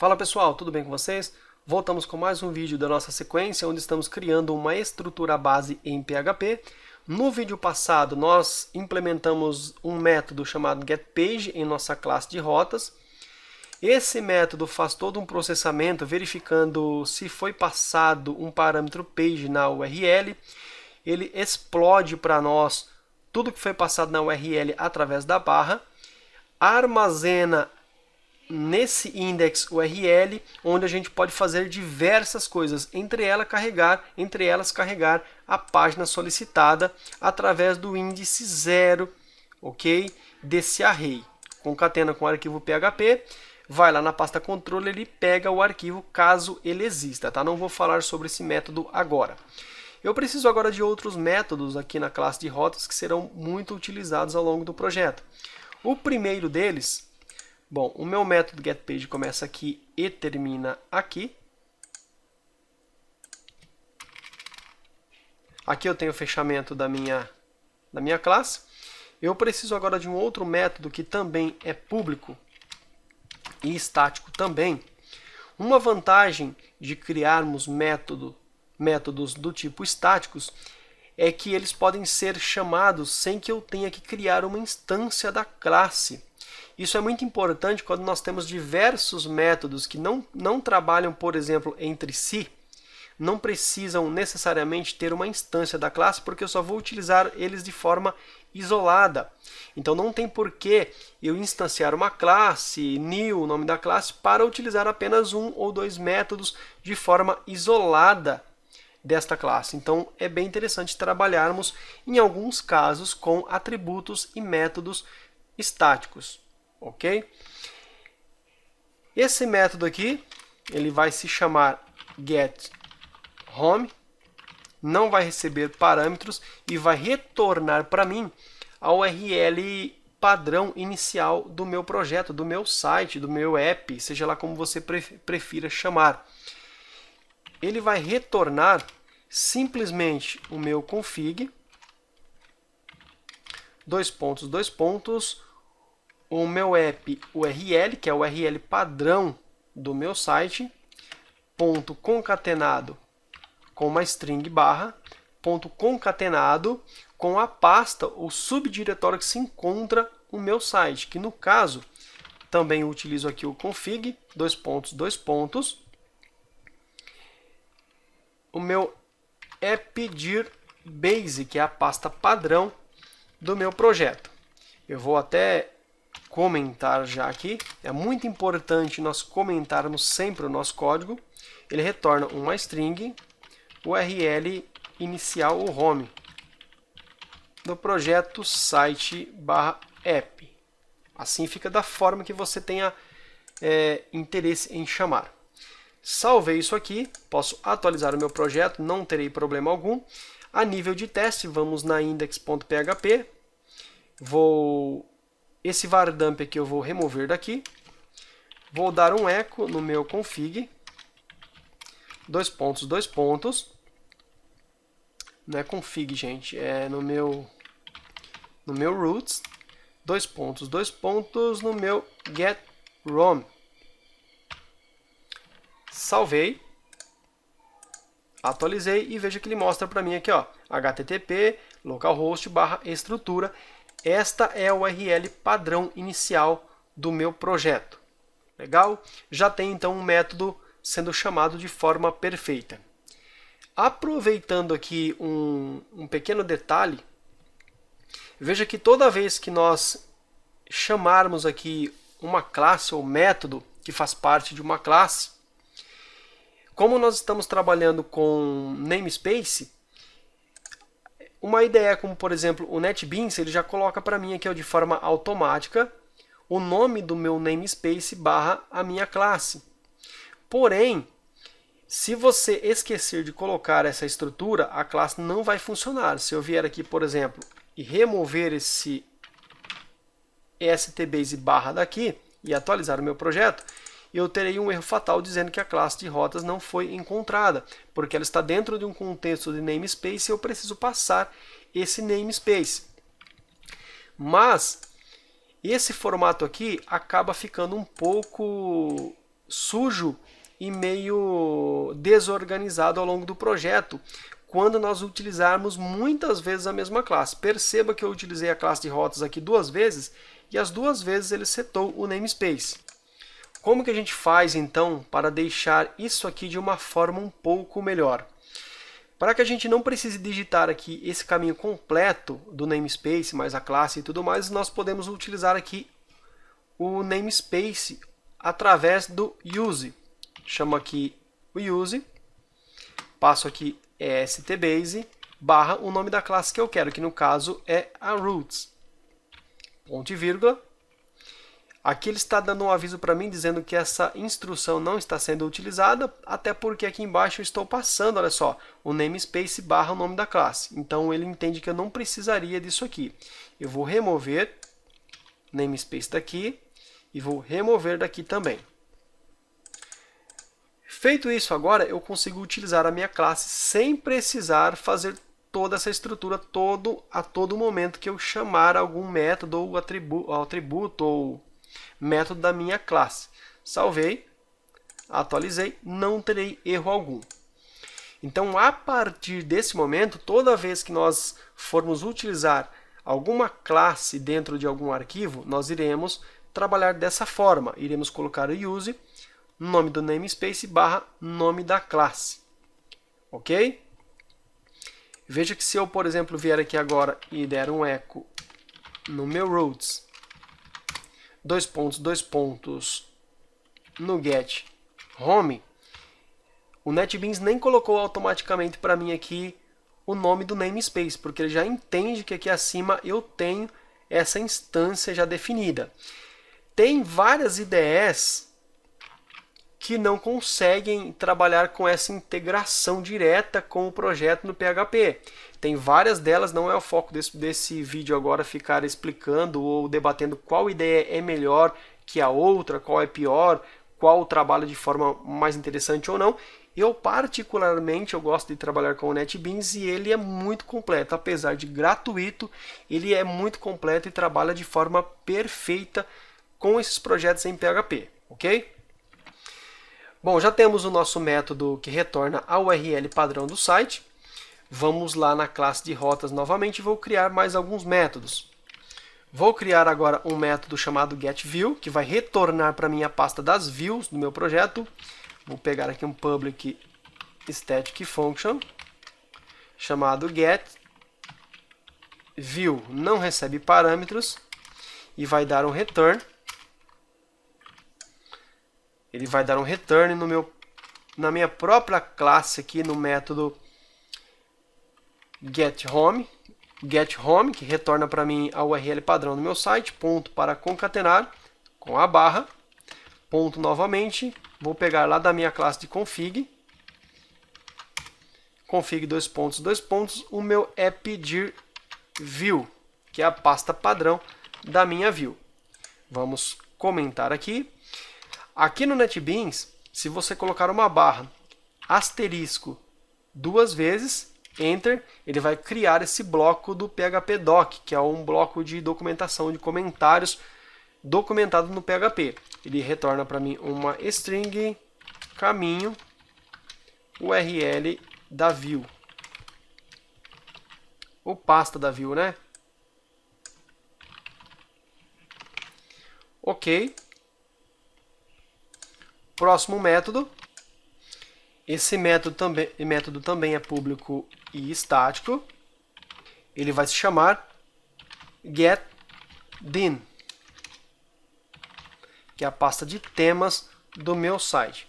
Fala pessoal, tudo bem com vocês? Voltamos com mais um vídeo da nossa sequência, onde estamos criando uma estrutura base em PHP. No vídeo passado, nós implementamos um método chamado getPage em nossa classe de rotas. Esse método faz todo um processamento, verificando se foi passado um parâmetro page na URL. Ele explode para nós tudo que foi passado na URL através da barra, armazena nesse index URL, onde a gente pode fazer diversas coisas, entre elas carregar a página solicitada através do índice 0, ok? Desse array. Concatena com o arquivo PHP, vai lá na pasta controle, ele pega o arquivo caso ele exista, tá? Não vou falar sobre esse método agora. Eu preciso agora de outros métodos aqui na classe de rotas que serão muito utilizados ao longo do projeto. O primeiro deles, bom, o meu método getPage começa aqui e termina aqui. Aqui eu tenho o fechamento da minha classe. Eu preciso agora de um outro método que também é público e estático também. Uma vantagem de criarmos métodos do tipo estáticos é que eles podem ser chamados sem que eu tenha que criar uma instância da classe. Isso é muito importante quando nós temos diversos métodos que não trabalham, por exemplo, entre si, não precisam necessariamente ter uma instância da classe, porque eu só vou utilizar eles de forma isolada. Então não tem por que eu instanciar uma classe, new, o nome da classe, para utilizar apenas um ou dois métodos de forma isolada desta classe. Então é bem interessante trabalharmos, em alguns casos, com atributos e métodos estáticos. Ok? Esse método aqui, ele vai se chamar getHome, não vai receber parâmetros e vai retornar para mim a URL padrão inicial do meu projeto, do meu site, do meu app, seja lá como você prefira chamar. Ele vai retornar simplesmente o meu config, dois pontos, o meu app URL, que é o URL padrão do meu site, ponto concatenado com uma string barra, ponto concatenado com a pasta, o subdiretório que se encontra o meu site, que no caso, também utilizo aqui o config, dois pontos, o meu appdir_base, que é a pasta padrão do meu projeto. Eu vou até comentar já aqui. É muito importante nós comentarmos sempre o nosso código. Ele retorna uma string, URL inicial, o home do projeto site/app. Assim fica da forma que você tenha interesse em chamar. Salvei isso aqui, posso atualizar o meu projeto, não terei problema algum. A nível de teste, vamos na index.php. Esse var_dump aqui eu vou remover daqui. Vou dar um echo no meu config. Dois pontos. Não é config, gente, é no meu roots. Dois pontos no meu get_rom. Salvei. Atualizei e veja que ele mostra para mim aqui, ó, http localhost/estrutura. Esta é a URL padrão inicial do meu projeto. Legal? Já tem então um método sendo chamado de forma perfeita. Aproveitando aqui um pequeno detalhe, veja que toda vez que nós chamarmos aqui uma classe ou método que faz parte de uma classe, como nós estamos trabalhando com namespace, uma ideia como, por exemplo, o NetBeans, ele já coloca para mim aqui, ó, de forma automática o nome do meu namespace barra a minha classe. Porém, se você esquecer de colocar essa estrutura, a classe não vai funcionar. Se eu vier aqui, por exemplo, e remover esse stbase barra daqui e atualizar o meu projeto, eu terei um erro fatal dizendo que a classe de rotas não foi encontrada, porque ela está dentro de um contexto de namespace e eu preciso passar esse namespace. Mas esse formato aqui acaba ficando um pouco sujo e meio desorganizado ao longo do projeto, quando nós utilizarmos muitas vezes a mesma classe. Perceba que eu utilizei a classe de rotas aqui 2 vezes, e as 2 vezes ele setou o namespace. Como que a gente faz, então, para deixar isso aqui de uma forma um pouco melhor? Para que a gente não precise digitar aqui esse caminho completo do namespace, mais a classe e tudo mais, nós podemos utilizar aqui o namespace através do use. Chamo aqui o use, passo aqui stbase, barra o nome da classe que eu quero, que no caso é a roots. Ponto e vírgula. Aqui ele está dando um aviso para mim, dizendo que essa instrução não está sendo utilizada, até porque aqui embaixo eu estou passando, olha só, o namespace barra o nome da classe. Então ele entende que eu não precisaria disso aqui. Eu vou remover namespace daqui e vou remover daqui também. Feito isso agora, eu consigo utilizar a minha classe sem precisar fazer toda essa estrutura a todo momento que eu chamar algum método ou atributo ou método da minha classe. Salvei, atualizei, não terei erro algum. Então, a partir desse momento, toda vez que nós formos utilizar alguma classe dentro de algum arquivo, nós iremos trabalhar dessa forma. Iremos colocar o use, nome do namespace barra nome da classe. Ok? Veja que se eu, por exemplo, vier aqui agora e der um echo no meu roots, dois pontos, no get home, o NetBeans nem colocou automaticamente para mim aqui o nome do namespace, porque ele já entende que aqui acima eu tenho essa instância já definida. Tem várias IDEs que não conseguem trabalhar com essa integração direta com o projeto no PHP. Tem várias delas, não é o foco desse vídeo agora ficar explicando ou debatendo qual ideia é melhor que a outra, qual é pior, qual trabalha de forma mais interessante ou não. Eu particularmente eu gosto de trabalhar com o NetBeans e ele é muito completo, apesar de gratuito, ele é muito completo e trabalha de forma perfeita com esses projetos em PHP, ok? Bom, já temos o nosso método que retorna a URL padrão do site. Vamos lá na classe de rotas novamente e vou criar mais alguns métodos. Vou criar agora um método chamado getView, que vai retornar para mim a pasta das views do meu projeto. Vou pegar aqui um public static function chamado getView. Não recebe parâmetros e vai dar um return. Ele vai dar um return na minha própria classe aqui no método getHome, que retorna para mim a URL padrão do meu site, ponto para concatenar com a barra, ponto novamente, vou pegar lá da minha classe de config, dois pontos, o meu app.dir.view, que é a pasta padrão da minha view. Vamos comentar aqui. Aqui no NetBeans, se você colocar uma barra asterisco 2 vezes, Enter, ele vai criar esse bloco do PHP-doc, que é um bloco de documentação de comentários documentado no PHP. Ele retorna para mim uma string caminho URL da view. Ou pasta da view, né? Ok. Próximo método. Esse método também é público e estático. Ele vai se chamar getTheme, que é a pasta de temas do meu site.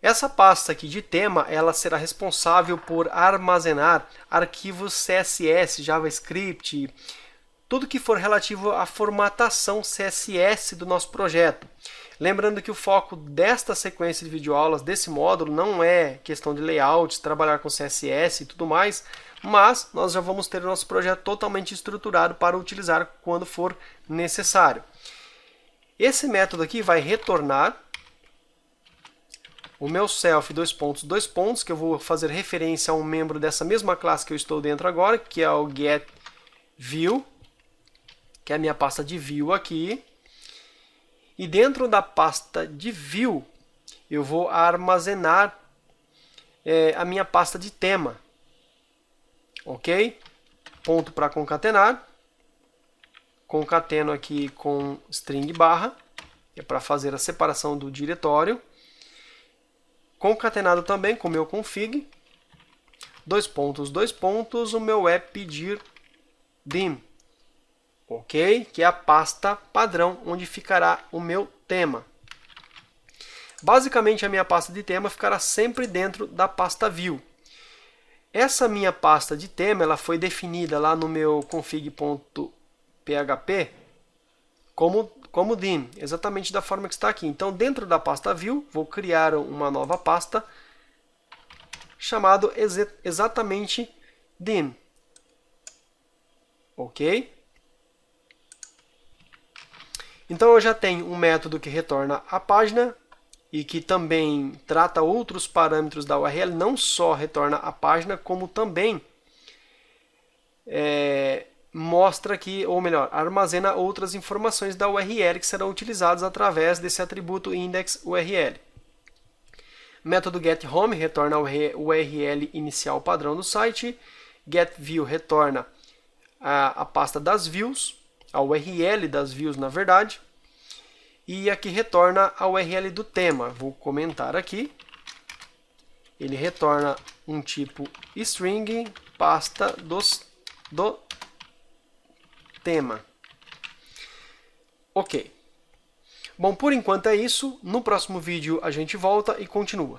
Essa pasta aqui de tema, ela será responsável por armazenar arquivos CSS, JavaScript, tudo que for relativo à formatação CSS do nosso projeto. Lembrando que o foco desta sequência de videoaulas, desse módulo, não é questão de layouts, trabalhar com CSS e tudo mais, mas nós já vamos ter o nosso projeto totalmente estruturado para utilizar quando for necessário. Esse método aqui vai retornar o meu self, dois pontos, que eu vou fazer referência a um membro dessa mesma classe que eu estou dentro agora, que é o getView, que é a minha pasta de view aqui. E dentro da pasta de view, eu vou armazenar a minha pasta de tema. Ok? Ponto para concatenar. Concateno aqui com string barra, que é para fazer a separação do diretório. Concatenado também com o meu config. Dois pontos, o meu pedir dim. Ok? Que é a pasta padrão onde ficará o meu tema. Basicamente, a minha pasta de tema ficará sempre dentro da pasta view. Essa minha pasta de tema ela foi definida lá no meu config.php como dim, exatamente da forma que está aqui. Então, dentro da pasta view, vou criar uma nova pasta chamada exatamente dim. Ok? Então, eu já tenho um método que retorna a página e que também trata outros parâmetros da URL, não só retorna a página, como também mostra aqui, ou melhor, armazena outras informações da URL que serão utilizadas através desse atributo index_url. Método getHome retorna a URL inicial padrão do site. GetView retorna a pasta das views, a URL das views, na verdade. E aqui retorna a URL do tema. Vou comentar aqui. Ele retorna um tipo string, pasta do tema. Ok. Bom, por enquanto é isso. No próximo vídeo a gente volta e continua.